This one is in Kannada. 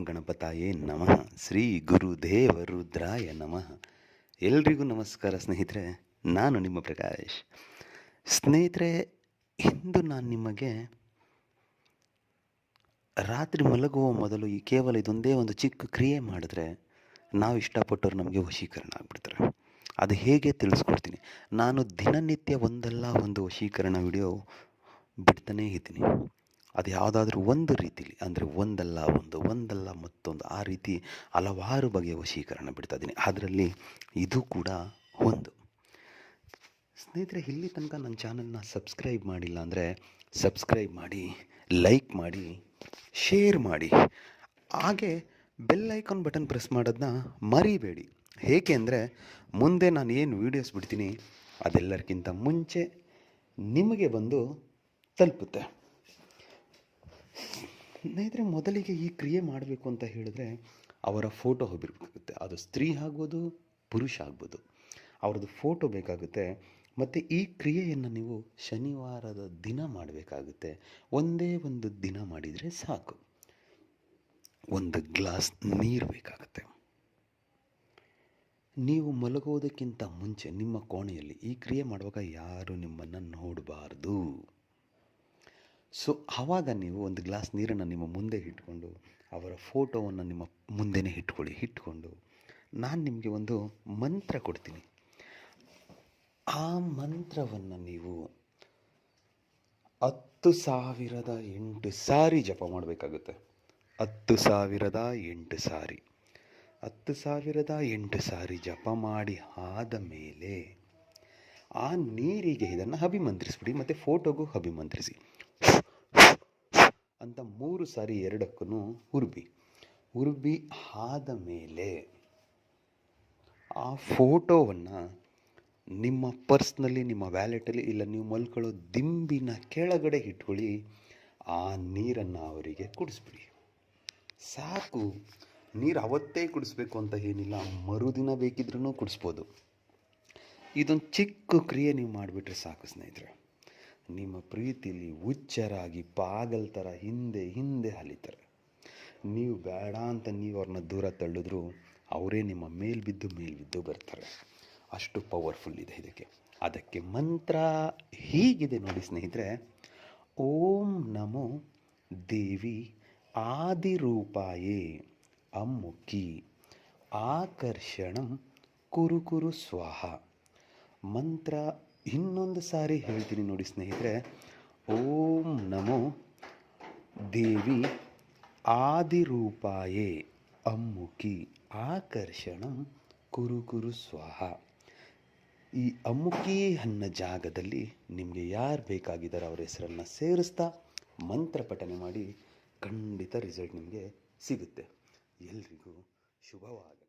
ಗಣಪತಾಯೇ ನಮಃ. ಶ್ರೀ ಗುರುದೇವ ರುದ್ರಾಯ ನಮಃ. ಎಲ್ರಿಗೂ ನಮಸ್ಕಾರ ಸ್ನೇಹಿತರೆ, ನಾನು ನಿಮ್ಮ ಪ್ರಕಾಶ್. ಸ್ನೇಹಿತರೆ, ಇಂದು ನಾನು ನಿಮಗೆ ರಾತ್ರಿ ಮಲಗುವ ಮೊದಲು ಕೇವಲ ಇದೊಂದೇ ಒಂದು ಚಿಕ್ಕ ಕ್ರಿಯೆ ಮಾಡಿದ್ರೆ ನಾವು ಇಷ್ಟಪಟ್ಟವ್ರು ನಮಗೆ ವಶೀಕರಣ ಆಗಿಬಿಡ್ತಾರೆ. ಅದು ಹೇಗೆ ತಿಳಿಸ್ಕೊಡ್ತೀನಿ. ನಾನು ದಿನನಿತ್ಯ ಒಂದಲ್ಲ ಒಂದು ವಶೀಕರಣ ವಿಡಿಯೋ ಬಿಡ್ತಾನೇ ಇದ್ದೀನಿ. ಅದು ಯಾವುದಾದ್ರೂ ಒಂದು ರೀತಿಲಿ, ಅಂದರೆ ಒಂದಲ್ಲ ಮತ್ತೊಂದು, ಆ ರೀತಿ ಹಲವಾರು ಬಗೆಯ ವಶೀಕರಣ ಬಿಡ್ತಾ ಇದ್ದೀನಿ. ಅದರಲ್ಲಿ ಇದು ಕೂಡ ಒಂದು. ಸ್ನೇಹಿತರೆ, ಇಲ್ಲಿ ತನಕ ನನ್ನ ಚಾನಲ್ನ ಸಬ್ಸ್ಕ್ರೈಬ್ ಮಾಡಿಲ್ಲ ಅಂದರೆ ಸಬ್ಸ್ಕ್ರೈಬ್ ಮಾಡಿ, ಲೈಕ್ ಮಾಡಿ, ಶೇರ್ ಮಾಡಿ, ಹಾಗೆ ಬೆಲ್ ಐಕಾನ್ ಬಟನ್ ಪ್ರೆಸ್ ಮಾಡೋದನ್ನ ಮರಿಬೇಡಿ. ಏಕೆ ಅಂದರೆ ಮುಂದೆ ನಾನು ಏನು ವೀಡಿಯೋಸ್ ಬಿಡ್ತೀನಿ ಅದೆಲ್ಲರಿಗಿಂತ ಮುಂಚೆ ನಿಮಗೆ ಬಂದು ತಲುಪುತ್ತೆ. ಸ್ನೇಹಿತರೆ, ಮೊದಲಿಗೆ ಈ ಕ್ರಿಯೆ ಮಾಡಬೇಕು ಅಂತ ಹೇಳಿದ್ರೆ ಅವರ ಫೋಟೋ ಹೋಗಿರ್ಬೇಕಾಗುತ್ತೆ. ಅದು ಸ್ತ್ರೀ ಆಗ್ಬೋದು, ಪುರುಷ ಆಗ್ಬೋದು, ಅವ್ರದ್ದು ಫೋಟೋ ಬೇಕಾಗುತ್ತೆ. ಮತ್ತು ಈ ಕ್ರಿಯೆಯನ್ನು ನೀವು ಶನಿವಾರದ ದಿನ ಮಾಡಬೇಕಾಗುತ್ತೆ. ಒಂದೇ ಒಂದು ದಿನ ಮಾಡಿದರೆ ಸಾಕು. ಒಂದು ಗ್ಲಾಸ್ ನೀರು ಬೇಕಾಗುತ್ತೆ. ನೀವು ಮಲಗೋದಕ್ಕಿಂತ ಮುಂಚೆ ನಿಮ್ಮ ಕೋಣೆಯಲ್ಲಿ ಈ ಕ್ರಿಯೆ ಮಾಡುವಾಗ ಯಾರು ನಿಮ್ಮನ್ನು ನೋಡಬಾರ್ದು. ಸೊ ಆವಾಗ ನೀವು ಒಂದು ಗ್ಲಾಸ್ ನೀರನ್ನು ನಿಮ್ಮ ಮುಂದೆ ಇಟ್ಕೊಂಡು ಅವರ ಫೋಟೋವನ್ನು ನಿಮ್ಮ ಮುಂದೆನೇ ಇಟ್ಕೊಂಡು ನಾನು ನಿಮಗೆ ಒಂದು ಮಂತ್ರ ಕೊಡ್ತೀನಿ. ಆ ಮಂತ್ರವನ್ನು ನೀವು 10,008 ಸಾರಿ ಜಪ ಮಾಡಬೇಕಾಗುತ್ತೆ. 10,008 ಸಾರಿ 10,008 ಸಾರಿ ಜಪ ಮಾಡಿ ಆದ ಮೇಲೆ ಆ ನೀರಿಗೆ ಇದನ್ನು ಅಭಿಮಂತ್ರಿಸ್ಬಿಡಿ. ಮತ್ತು ಫೋಟೋಗೂ ಅಭಿಮಂತ್ರಿಸಿ ಅಂತ 3 ಸಾರಿ ಎರಡಕ್ಕೂ ಉರುಬಿ ಆದ ಮೇಲೆ ಆ ಫೋಟೋವನ್ನು ನಿಮ್ಮ ಪರ್ಸ್ನಲ್ಲಿ, ನಿಮ್ಮ ವ್ಯಾಲೆಟಲ್ಲಿ, ಇಲ್ಲ ನೀವು ಮಲ್ಕೊಳ್ಳೋ ದಿಂಬಿನ ಕೆಳಗಡೆ ಇಟ್ಕೊಳ್ಳಿ. ಆ ನೀರನ್ನು ಅವರಿಗೆ ಕುಡಿಸ್ಬಿಡಿ. ಸಾಕು. ನೀರು ಅವತ್ತೇ ಕುಡಿಸ್ಬೇಕು ಅಂತ ಏನಿಲ್ಲ, ಮರುದಿನ ಬೇಕಿದ್ರೂ ಕುಡಿಸ್ಬೋದು. ಇದೊಂದು ಚಿಕ್ಕ ಕ್ರಿಯೆ ನೀವು ಮಾಡಿಬಿಟ್ರೆ ಸಾಕು ಸ್ನೇಹಿತರೆ. ನಿಮ್ಮ ಪ್ರೀತಿಲಿ ಹುಚ್ಚರಾಗಿ ಪಾಗಲ್ ಥರ ಹಿಂದೆ ಅಲಿತಾರೆ. ನೀವು ಬೇಡ ಅಂತ ನೀವು ಅವ್ರನ್ನ ದೂರ ತಳ್ಳಿದ್ರು ಅವರೇ ನಿಮ್ಮ ಮೇಲ್ಬಿದ್ದು ಬರ್ತಾರೆ. ಅಷ್ಟು ಪವರ್ಫುಲ್ ಇದೆ ಇದಕ್ಕೆ. ಅದಕ್ಕೆ ಮಂತ್ರ ಹೀಗಿದೆ ನೋಡಿ ಸ್ನೇಹಿತರೆ. ಓಂ ನಮೋ ದೇವಿ ಆದಿರೂಪಾಯೇ ಅಮ್ಮುಖಿ ಆಕರ್ಷಣಂ ಕುರು ಸ್ವಾಹ. ಮಂತ್ರ ಇನ್ನೊಂದು ಸಾರಿ ಹೇಳ್ತೀನಿ ನೋಡಿ ಸ್ನೇಹಿತರೆ. ಓಂ ನಮೋ ದೇವಿ ಆದಿರೂಪಾಯೇ ಅಮ್ಮುಖಿ ಆಕರ್ಷಣಂ ಕುರು ಸ್ವಾಹ. ಈ ಅಮ್ಮುಖಿ ಅನ್ನೋ ಜಾಗದಲ್ಲಿ ನಿಮಗೆ ಯಾರು ಬೇಕಾಗಿದ್ದಾರೋ ಅವರ ಹೆಸರನ್ನು ಸೇರಿಸ್ತಾ ಮಂತ್ರ ಪಠನೆ ಮಾಡಿ. ಖಂಡಿತ ರಿಸಲ್ಟ್ ನಿಮಗೆ ಸಿಗುತ್ತೆ. ಎಲ್ರಿಗೂ ಶುಭವಾಗಲಿ.